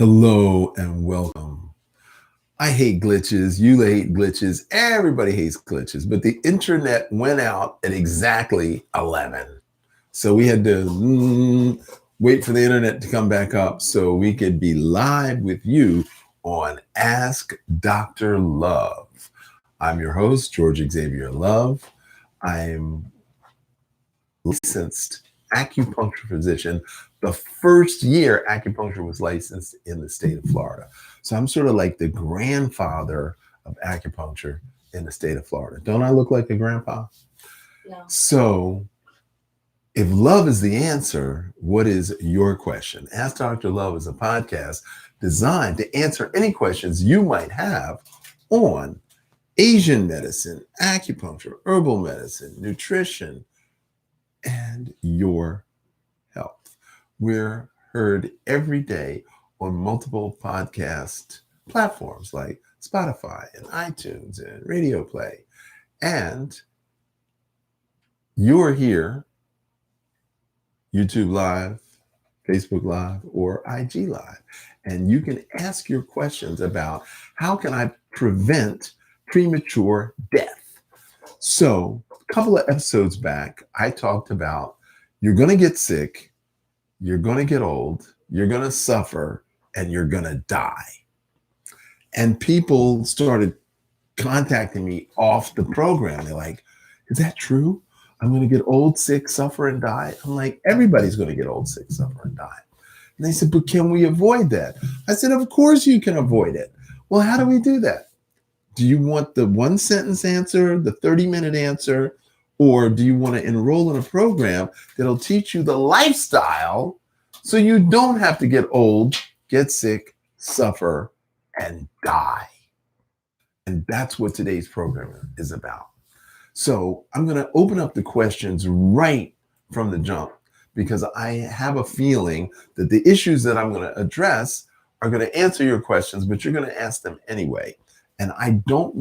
Hello and welcome. I hate glitches. You hate glitches. Everybody hates glitches. But the internet went out at exactly 11. So we had to wait for the internet to come back up so we could be live with you on Ask Dr. Love. I'm your host, George Xavier Love. I'm licensed acupuncture physician. The first year acupuncture was licensed in the state of Florida. So I'm sort of like the grandfather of acupuncture in the state of Florida. Don't I look like a grandpa? No. So if love is the answer, what is your question? Ask Dr. Love is a podcast designed to answer any questions you might have on Asian medicine, acupuncture, herbal medicine, nutrition, and your health. We're heard every day on multiple podcast platforms like Spotify and iTunes and Radio Play. And you're here, YouTube Live, Facebook Live, or IG Live. And you can ask your questions about how can I prevent premature death? So a couple of episodes back, I talked about you're going to get sick, you're going to get old, you're going to suffer, and you're going to die. And people started contacting me off the program. They're like, is that true? I'm going to get old, sick, suffer, and die. I'm like, everybody's going to get old, sick, suffer, and die. And they said, but can we avoid that? I said, of course you can avoid it. Well, how do we do that? Do you want the one sentence answer, the 30-minute answer, or do you want to enroll in a program that'll teach you the lifestyle so you don't have to get old, get sick, suffer, and die? And that's what today's program is about. So I'm going to open up the questions right from the jump because I have a feeling that the issues that I'm going to address are going to answer your questions, but you're going to ask them anyway. And I don't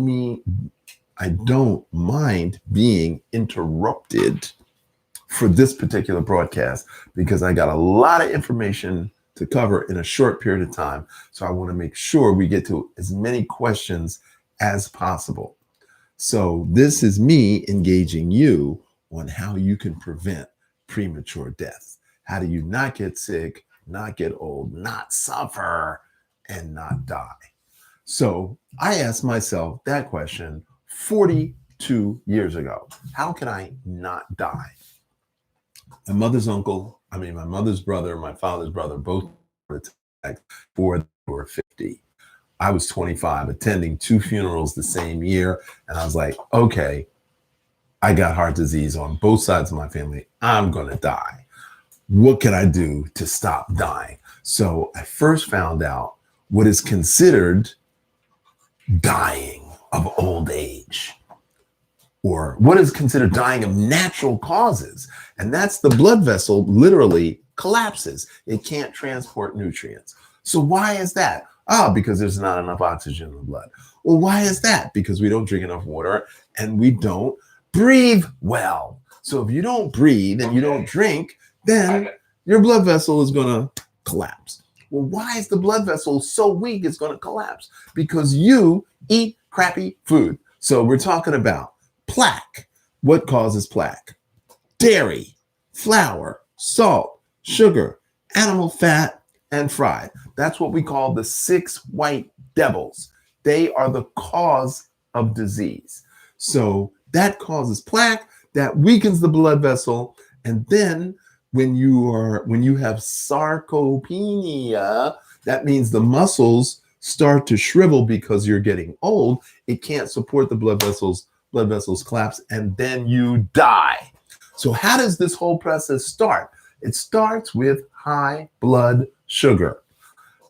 mind being interrupted for this particular broadcast because I got a lot of information to cover in a short period of time. So I want to make sure we get to as many questions as possible. So this is me engaging you on how you can prevent premature death. How do you not get sick, not get old, not suffer, and not die? So I asked myself that question 42 years ago. How can I not die? My mother's brother, my father's brother, both attacked before they were 50. I was 25, attending 2 funerals the same year. And I was like, okay, I got heart disease on both sides of my family. I'm going to die. What can I do to stop dying? So I first found out what is considered dying of old age, or what is considered dying of natural causes. And that's the blood vessel literally collapses. It can't transport nutrients. So why is that? Because there's not enough oxygen in the blood. Well, why is that? Because we don't drink enough water and we don't breathe well. So if you don't breathe and you don't drink, then your blood vessel is going to collapse. Well, why is the blood vessel so weak it's going to collapse? Because you eat crappy food. So we're talking about plaque. What causes plaque? Dairy, flour, salt, sugar, animal fat, and fried. That's what we call the 6 white devils. They are the cause of disease. So that causes plaque, that weakens the blood vessel, and then when you have sarcopenia, that means the muscles start to shrivel because you're getting old. It can't support the blood vessels collapse, and then you die. So how does this whole process start? It starts with high blood sugar.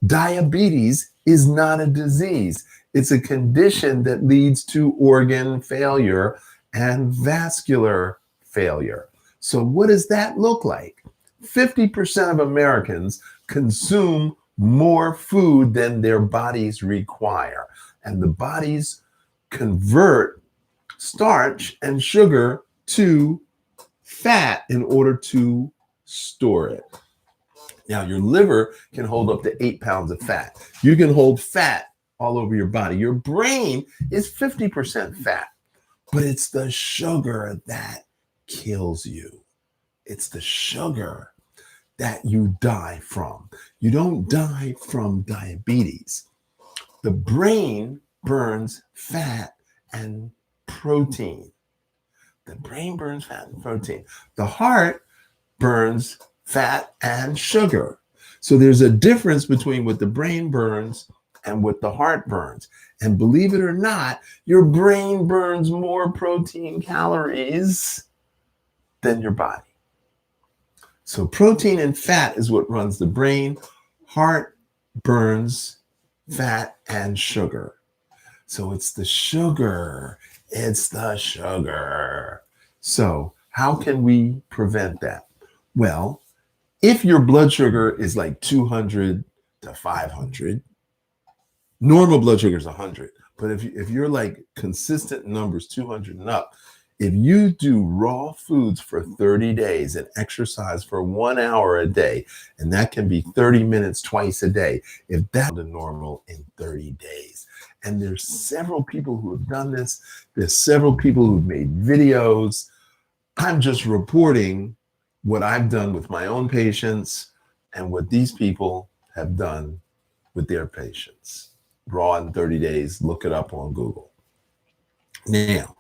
Diabetes is not a disease. It's a condition that leads to organ failure and vascular failure. So what does that look like? 50% of Americans consume more food than their bodies require. And the bodies convert starch and sugar to fat in order to store it. Now, your liver can hold up to 8 pounds of fat. You can hold fat all over your body. Your brain is 50% fat, but it's the sugar that kills you. It's the sugar that you die from. You don't die from diabetes. The brain burns fat and protein. The brain burns fat and protein. The heart burns fat and sugar. So there's a difference between what the brain burns and what the heart burns. And believe it or not, your brain burns more protein calories than your body. So protein and fat is what runs the brain. Heart burns fat and sugar. So it's the sugar. It's the sugar. So how can we prevent that? Well, if your blood sugar is like 200 to 500, normal blood sugar is 100. But if you're like consistent numbers, 200 and up, if you do raw foods for 30 days and exercise for 1 hour a day, and that can be 30 minutes twice a day, if that's the normal in 30 days. And there's several people who have done this. There's several people who've made videos. I'm just reporting what I've done with my own patients and what these people have done with their patients. Raw in 30 days, look it up on Google. Now,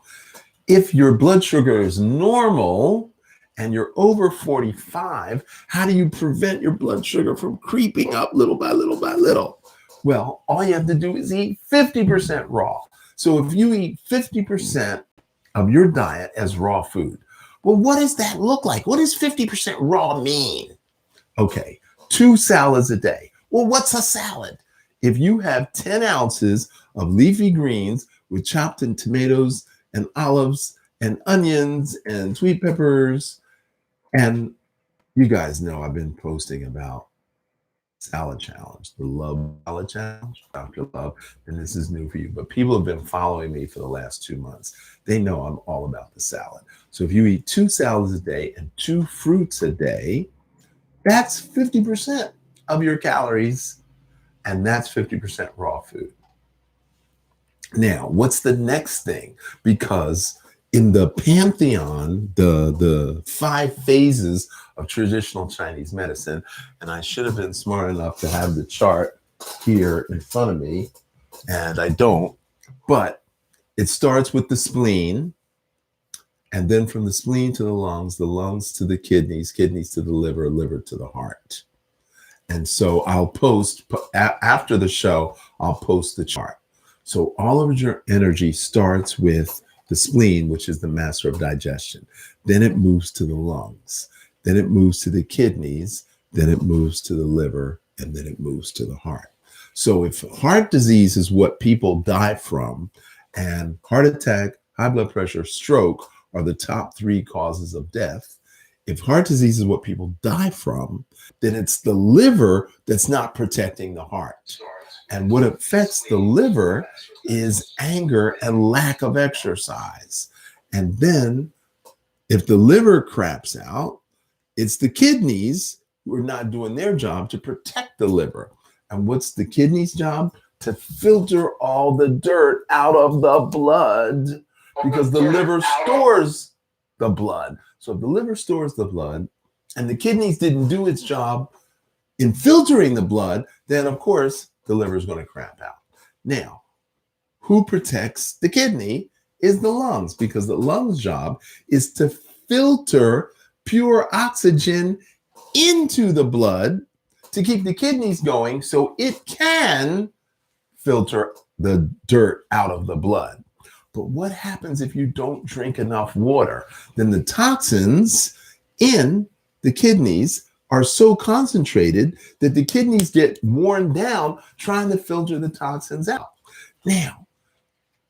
if your blood sugar is normal and you're over 45, how do you prevent your blood sugar from creeping up little by little by little? Well, all you have to do is eat 50% raw. So if you eat 50% of your diet as raw food, well, what does that look like? What does 50% raw mean? Okay, 2 salads a day. Well, what's a salad? If you have 10 ounces of leafy greens with chopped in tomatoes and olives and onions and sweet peppers, and you guys know I've been posting about salad challenge, the Love Salad Challenge, Dr. Love, and this is new for you. But people have been following me for the last 2 months. They know I'm all about the salad. So if you eat 2 salads a day and 2 fruits a day, that's 50% of your calories, and that's 50% raw food. Now, what's the next thing? Because in the pantheon, the 5 phases of traditional Chinese medicine, and I should have been smart enough to have the chart here in front of me, and I don't, but it starts with the spleen, and then from the spleen to the lungs to the kidneys, kidneys to the liver, liver to the heart. And so I'll post, after the show, I'll post the chart. So all of your energy starts with the spleen, which is the master of digestion. Then it moves to the lungs. Then it moves to the kidneys. Then it moves to the liver. And then it moves to the heart. So if heart disease is what people die from, and heart attack, high blood pressure, stroke are the top 3 causes of death, if heart disease is what people die from, then it's the liver that's not protecting the heart. And what affects the liver is anger and lack of exercise. And then if the liver craps out, it's the kidneys who are not doing their job to protect the liver. And what's the kidneys' job? To filter all the dirt out of the blood, because the liver stores the blood. So if the liver stores the blood and the kidneys didn't do its job in filtering the blood, then of course the liver is going to crap out. Now, who protects the kidney is the lungs, because the lungs' job is to filter pure oxygen into the blood to keep the kidneys going so it can filter the dirt out of the blood. But what happens if you don't drink enough water? Then the toxins in the kidneys are so concentrated that the kidneys get worn down trying to filter the toxins out. Now,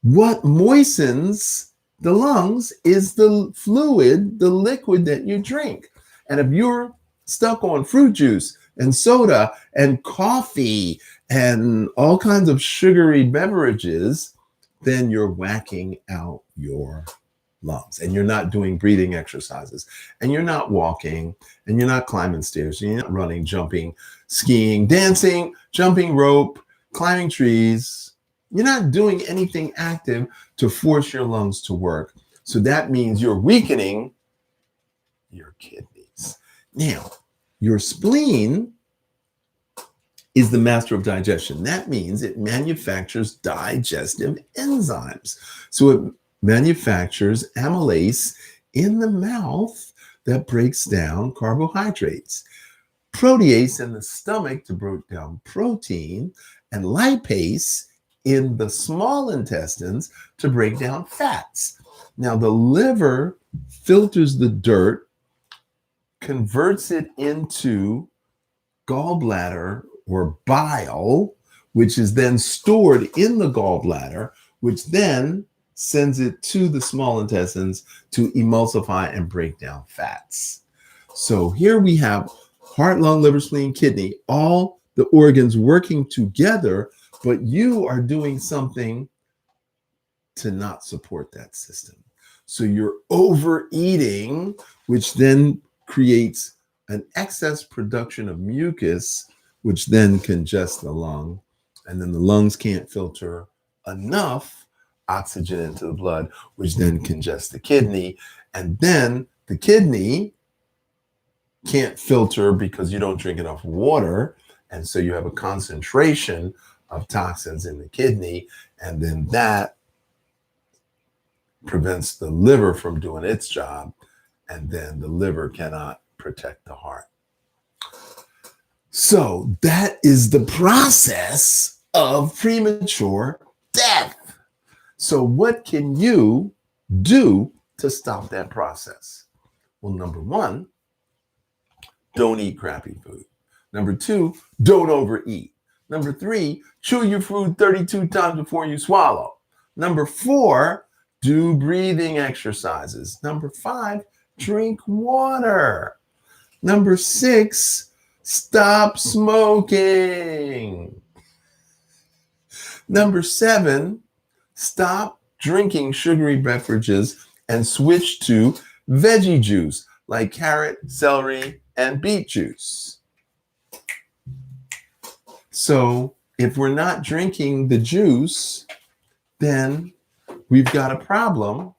what moistens the lungs is the fluid, the liquid that you drink. And if you're stuck on fruit juice and soda and coffee and all kinds of sugary beverages, then you're whacking out your lungs, and you're not doing breathing exercises, and you're not walking, and you're not climbing stairs, and you're not running, jumping, skiing, dancing, jumping rope, climbing trees. You're not doing anything active to force your lungs to work. So that means you're weakening your kidneys. Now, your spleen is the master of digestion. That means it manufactures digestive enzymes. So it manufactures amylase in the mouth that breaks down carbohydrates, protease in the stomach to break down protein, and lipase in the small intestines to break down fats. Now, the liver filters the dirt, converts it into gallbladder or bile, which is then stored in the gallbladder, which then sends it to the small intestines to emulsify and break down fats. So here we have heart, lung, liver, spleen, kidney, all the organs working together, but you are doing something to not support that system. So you're overeating, which then creates an excess production of mucus, which then congests the lung. And then the lungs can't filter enough oxygen into the blood, which then congests the kidney. And then the kidney can't filter because you don't drink enough water. And so you have a concentration of toxins in the kidney. And then that prevents the liver from doing its job. And then the liver cannot protect the heart. So that is the process of premature death. So what can you do to stop that process? Well, number one, don't eat crappy food. Number two, don't overeat. Number three, chew your food 32 times before you swallow. Number four, do breathing exercises. Number five, drink water. Number six, stop smoking. Number seven, stop drinking sugary beverages and switch to veggie juice like carrot, celery, and beet juice. So if we're not drinking the juice, then we've got a problem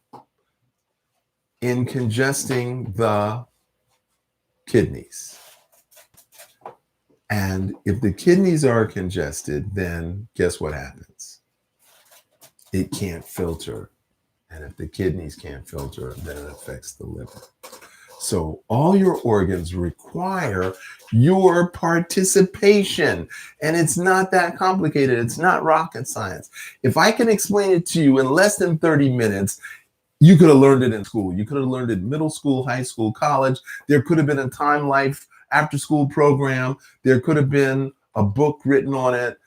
in congesting the kidneys. And if the kidneys are congested, then guess what happens? It can't filter. And if the kidneys can't filter, then it affects the liver. So all your organs require your participation. And it's not that complicated. It's not rocket science. If I can explain it to you in less than 30 minutes, you could have learned it in school. You could have learned it in middle school, high school, college. There could have been a Time Life after school program. There could have been a book written on it.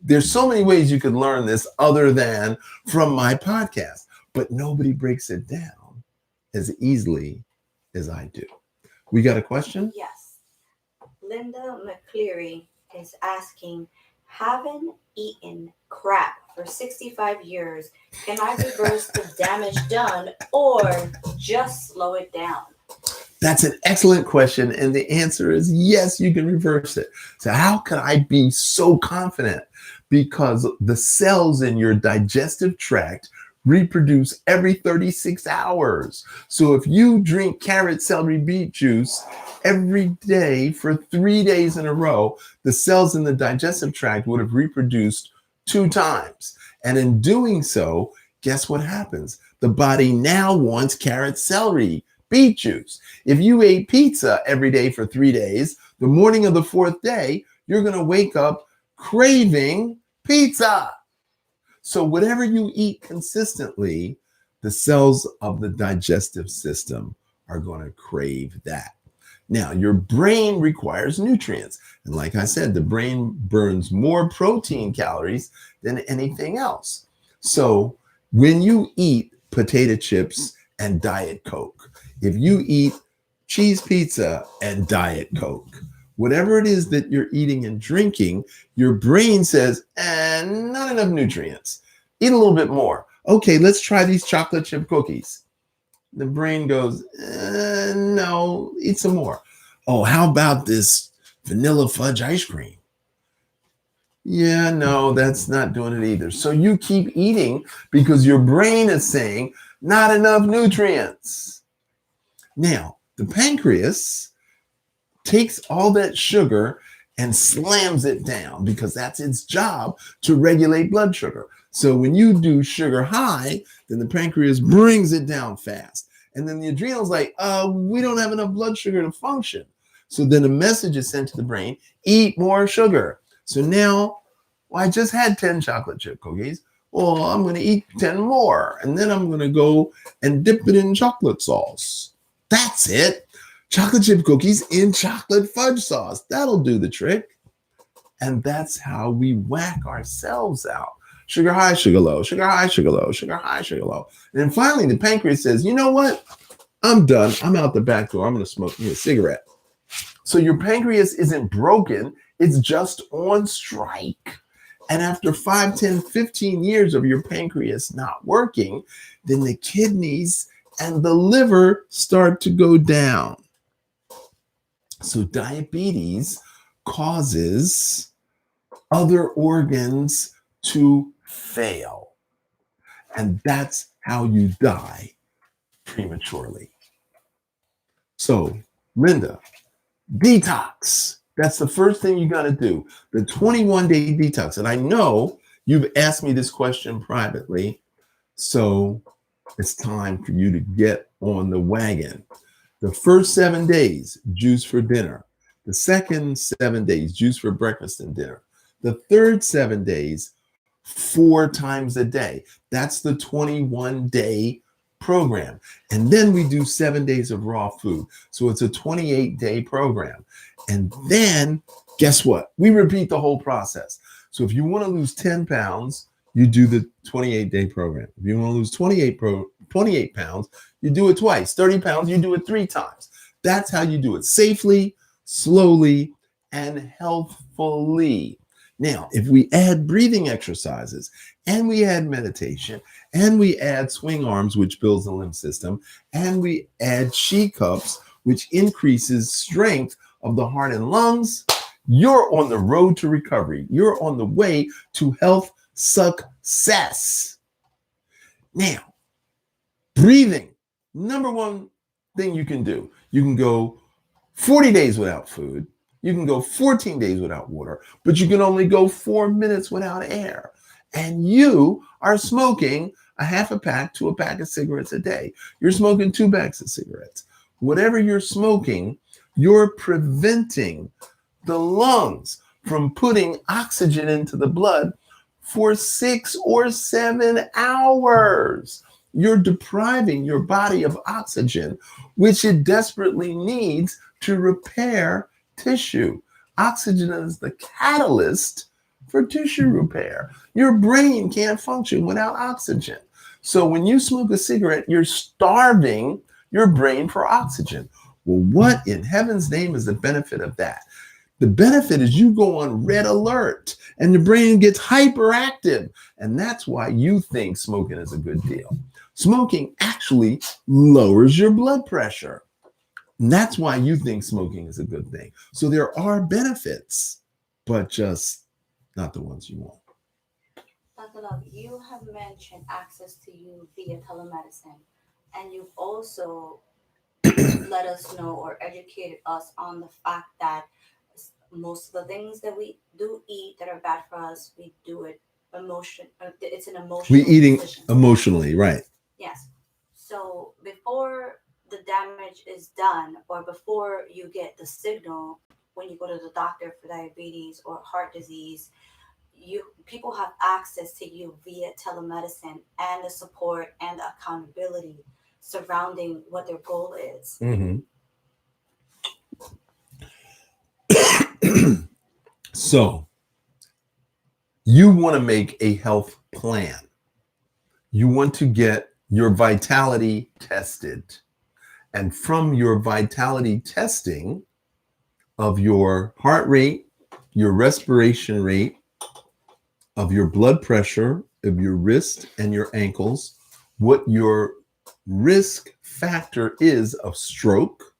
There's so many ways you could learn this other than from my podcast, but nobody breaks it down as easily as I do. We got a question? Yes. Linda McCleary is asking, having eaten crap for 65 years, can I reverse the damage done or just slow it down? That's an excellent question. And the answer is yes, you can reverse it. So how can I be so confident? Because the cells in your digestive tract reproduce every 36 hours. So if you drink carrot, celery, beet juice every day for 3 days in a row, the cells in the digestive tract would have reproduced 2 times. And in doing so, guess what happens? The body now wants carrot, celery, beet juice. If you ate pizza every day for 3 days, the morning of the 4th day, you're going to wake up craving pizza. So whatever you eat consistently, the cells of the digestive system are going to crave that. Now, your brain requires nutrients. And like I said, the brain burns more protein calories than anything else. So when you eat potato chips and Diet Coke, if you eat cheese pizza and Diet Coke, whatever it is that you're eating and drinking, your brain says, not enough nutrients. Eat a little bit more. Okay, let's try these chocolate chip cookies. The brain goes, no, eat some more. Oh, how about this vanilla fudge ice cream? Yeah, no, that's not doing it either. So you keep eating because your brain is saying not enough nutrients. Now, the pancreas takes all that sugar and slams it down because that's its job to regulate blood sugar. So when you do sugar high, then the pancreas brings it down fast. And then the adrenal's like, we don't have enough blood sugar to function. So then a message is sent to the brain, eat more sugar. So now, well, I just had 10 chocolate chip cookies. Well, I'm going to eat 10 more. And then I'm going to go and dip it in chocolate sauce. That's it. Chocolate chip cookies in chocolate fudge sauce. That'll do the trick. And that's how we whack ourselves out. Sugar high, sugar low, sugar high, sugar low, sugar high, sugar low. And then finally the pancreas says, you know what? I'm done. I'm out the back door. I'm going to smoke me a cigarette. So your pancreas isn't broken. It's just on strike. And after 5, 10, 15 years of your pancreas not working, then the kidneys and the liver start to go down. So diabetes causes other organs to fail. And that's how you die prematurely. So, Linda, detox. That's the first thing you got to do. The 21-day detox. And I know you've asked me this question privately. So it's time for you to get on the wagon. The first 7 days, juice for dinner. The second 7 days, juice for breakfast and dinner. The third 7 days, 4 times a day. That's the 21-day program. And then we do 7 days of raw food. So it's a 28-day program. And then guess what? We repeat the whole process. So if you want to lose 10 pounds, you do the 28-day program. If you want to lose 28 pounds, you do it twice. 30 pounds, you do it 3 times. That's how you do it safely, slowly, and healthfully. Now, if we add breathing exercises and we add meditation and we add swing arms, which builds the lymph system, and we add Qi cups, which increases strength of the heart and lungs, you're on the road to recovery. You're on the way to health success. Now, breathing, number one thing you can do. You can go 40 days without food. You can go 14 days without water, but you can only go 4 minutes without air. And you are smoking a half a pack to a pack of cigarettes a day. You're smoking 2 bags of cigarettes. Whatever you're smoking, you're preventing the lungs from putting oxygen into the blood for 6 or 7 hours. You're depriving your body of oxygen, which it desperately needs to repair tissue. Oxygen is the catalyst for tissue repair. Your brain can't function without oxygen. So when you smoke a cigarette, you're starving your brain for oxygen. Well, what in heaven's name is the benefit of that? The benefit is you go on red alert and your brain gets hyperactive. And that's why you think smoking is a good deal. Smoking actually lowers your blood pressure. And that's why you think smoking is a good thing. So there are benefits, but just not the ones you want. Dr. Love, you have mentioned access to you via telemedicine, and you've also let us know or educated us on the fact that most of the things that we do eat that are bad for us, we do it it's an emotional We're eating decision. emotionally, right? Yes. So before the damage is done, or before you get the signal when you go to the doctor for diabetes or heart disease, people have access to you via telemedicine and the support and the accountability surrounding what their goal is. Mm-hmm. So you want to make a health plan. You want to get your vitality tested. And from your vitality testing of your heart rate, your respiration rate, of your blood pressure, of your wrist and your ankles, what your risk factor is of stroke.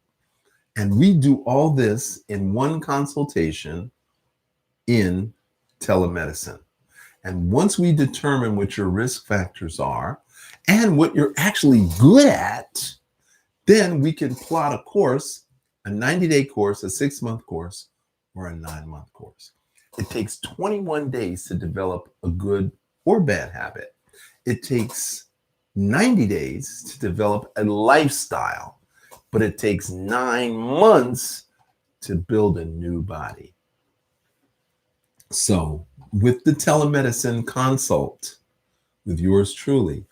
And we do all this in one consultation in telemedicine. And once we determine what your risk factors are and what you're actually good at, then we can plot a course, a 90-day course, a 6-month course, or a 9-month course. It takes 21 days to develop a good or bad habit. It takes 90 days to develop a lifestyle, but it takes 9 months to build a new body. So with the telemedicine consult with yours truly,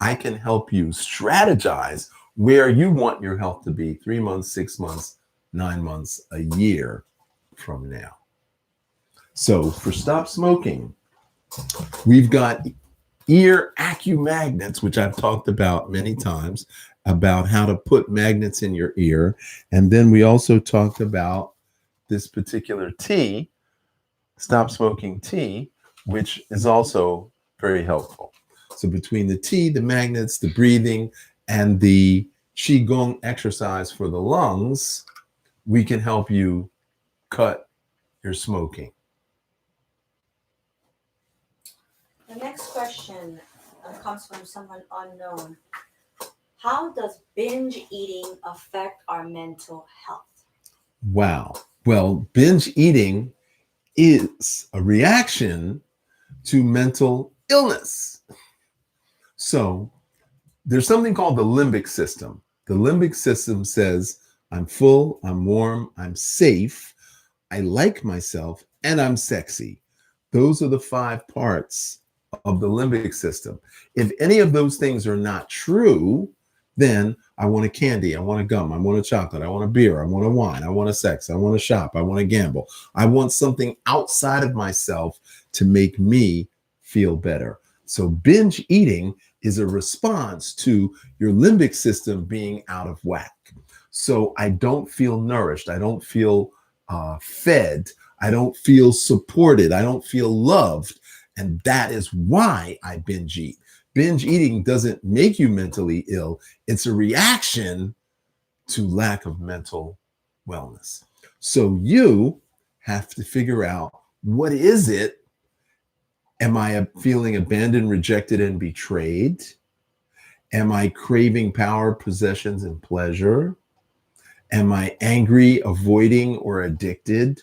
I can help you strategize where you want your health to be 3 months, 6 months, 9 months, a year from now. So for Stop Smoking, we've got ear acumagnets, which I've talked about many times, about how to put magnets in your ear. And then we also talked about this particular tea, Stop Smoking tea, which is also very helpful. So between the tea, the magnets, the breathing, and the Qigong exercise for the lungs, we can help you cut your smoking. The next question comes from someone unknown. How does binge eating affect our mental health? Wow. Well, binge eating is a reaction to mental illness. So there's something called the limbic system. The limbic system says, I'm full, I'm warm, I'm safe, I like myself, and I'm sexy. Those are the 5 parts of the limbic system. If any of those things are not true, then I want a candy, I want a gum, I want a chocolate, I want a beer, I want a wine, I want a sex, I want to shop, I want to gamble. I want something outside of myself to make me feel better. So binge eating is a response to your limbic system being out of whack. So I don't feel nourished, I don't feel fed, I don't feel supported, I don't feel loved. And that is why I binge eat. Binge eating doesn't make you mentally ill. It's a reaction to lack of mental wellness. So you have to figure out, what is it? Am I feeling abandoned, rejected, and betrayed? Am I craving power, possessions, and pleasure? Am I angry, avoiding, or addicted?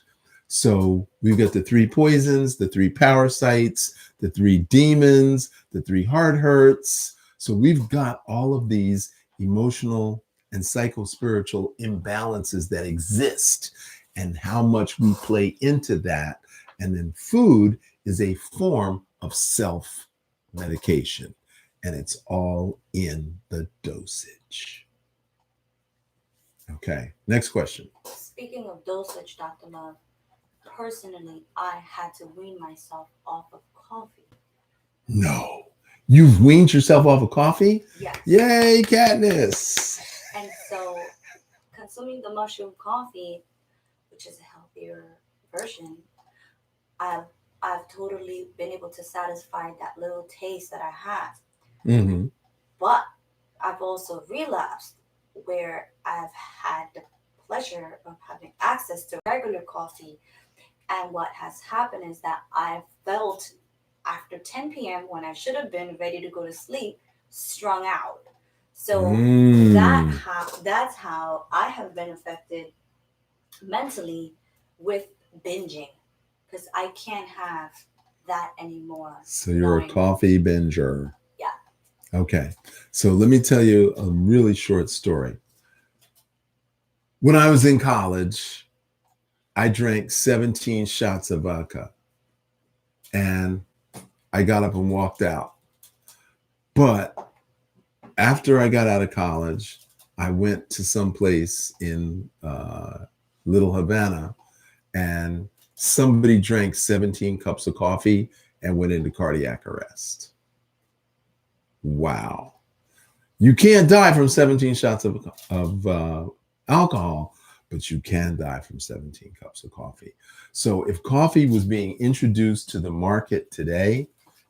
So we've got the 3 poisons, the 3 power sites, the 3 demons, the 3 heart hurts. So we've got all of these emotional and psychospiritual imbalances that exist, and how much we play into that. And then food is a form of self-medication, and it's all in the dosage. Okay, next question. Speaking of dosage, Dr. Love, personally, I had to wean myself off of coffee. No. You've weaned yourself off of coffee? Yes. Yay, Katniss. And so consuming the mushroom coffee, which is a healthier version, I've totally been able to satisfy that little taste that I had. Mm-hmm. But I've also relapsed, where I've had the pleasure of having access to regular coffee. And what has happened is that I felt after 10 p.m., when I should have been ready to go to sleep, strung out. So that's how I have been affected mentally with binging, because I can't have that anymore. So you're a coffee binger. Yeah. Okay. So let me tell you a really short story. When I was in college, I drank 17 shots of vodka, and I got up and walked out. But after I got out of college, I went to some place in Little Havana, and somebody drank 17 cups of coffee and went into cardiac arrest. Wow. You can't die from 17 shots of alcohol, but you can die from 17 cups of coffee. So if coffee was being introduced to the market today,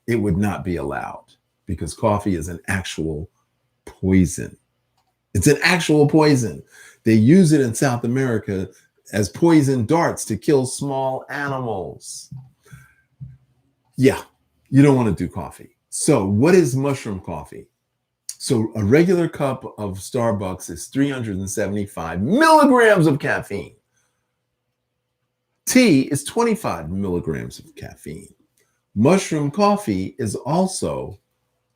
it would not be allowed because coffee is an actual poison. It's an actual poison. They use it in South America as poison darts to kill small animals. Yeah, you don't want to do coffee. So what is mushroom coffee? So a regular cup of Starbucks is 375 milligrams of caffeine. Tea is 25 milligrams of caffeine. Mushroom coffee is also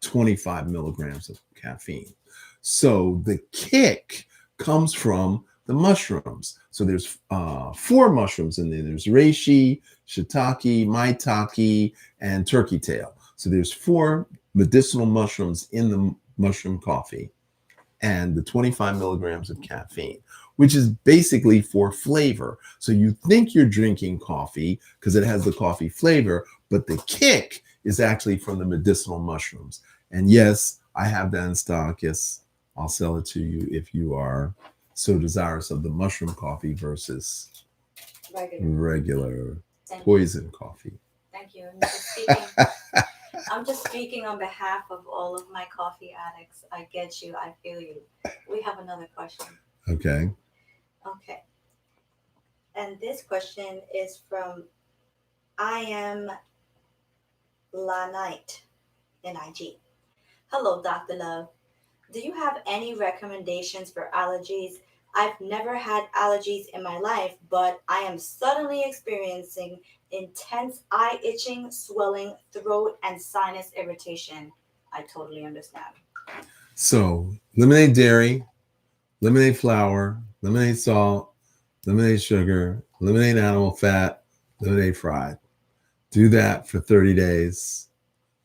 25 milligrams of caffeine. So the kick comes from the mushrooms. So there's 4 mushrooms in there. There's reishi, shiitake, maitake, and turkey tail. So there's 4 medicinal mushrooms in the mushroom coffee and the 25 milligrams of caffeine, which is basically for flavor. So you think you're drinking coffee because it has the coffee flavor, but the kick is actually from the medicinal mushrooms. And yes, I have that in stock. Yes, I'll sell it to you if you are so desirous of the mushroom coffee versus regular poison coffee. Thank you. I'm just speaking on behalf of all of my coffee addicts. I get you. I feel you. We have another question. Okay. Okay. And this question is from I am La Night, N-I-G. Hello, Dr. Love. Do you have any recommendations for allergies? I've never had allergies in my life, but I am suddenly experiencing intense eye itching, swelling, throat, and sinus irritation. I totally understand. So eliminate dairy, eliminate flour, eliminate salt, eliminate sugar, eliminate animal fat, eliminate fried. Do that for 30 days.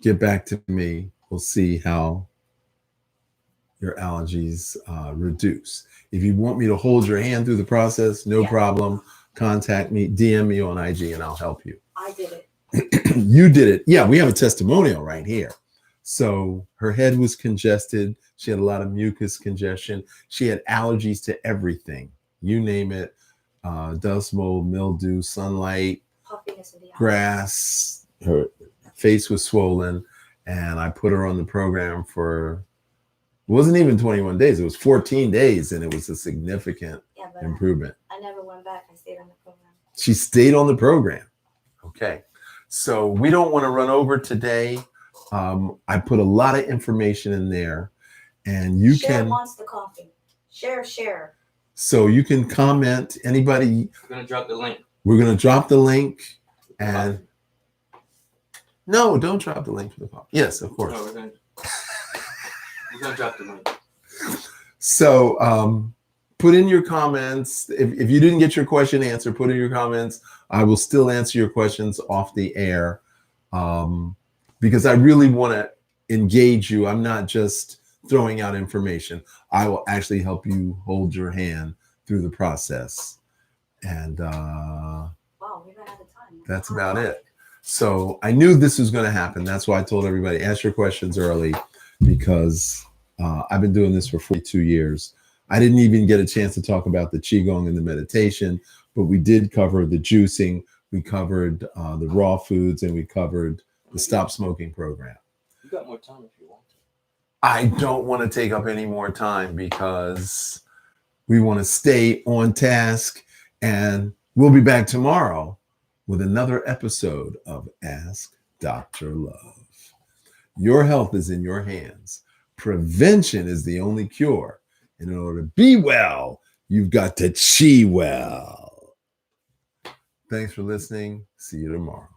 Get back to me. We'll see how your allergies reduce. If you want me to hold your hand through the process, no problem. Contact me, DM me on IG, and I'll help you. I did it. You did it. Yeah, we have a testimonial right here. So her head was congested. She had a lot of mucus congestion. She had allergies to everything. You name it. Dust, mold, mildew, sunlight, grass. Her face was swollen. And I put her on the program for, it wasn't even 21 days. It was 14 days. And it was a significant improvement. I never went back. I stayed on the program. She stayed on the program. Okay. So we don't want to run over today. I put a lot of information in there, and you Share wants the coffee. Share. So you can comment. Anybody? We're gonna drop the link. We're gonna drop the link, and no, don't drop the link for the coffee. Yes, of course. No, we're gonna drop the link. So put in your comments. If you didn't get your question answered, put in your comments. I will still answer your questions off the air. Because I really want to engage you. I'm not just throwing out information. I will actually help you hold your hand through the process. And wow, we ran out of time. That's about it. So I knew this was going to happen. That's why I told everybody, ask your questions early, because I've been doing this for 42 years. I didn't even get a chance to talk about the Qigong and the meditation, but we did cover the juicing. We covered the raw foods, and we covered the Stop Smoking program. You got more time if you want to. I don't want to take up any more time because we want to stay on task, and we'll be back tomorrow with another episode of Ask Dr. Love. Your health is in your hands. Prevention is the only cure. And in order to be well, you've got to chi well. Thanks for listening. See you tomorrow.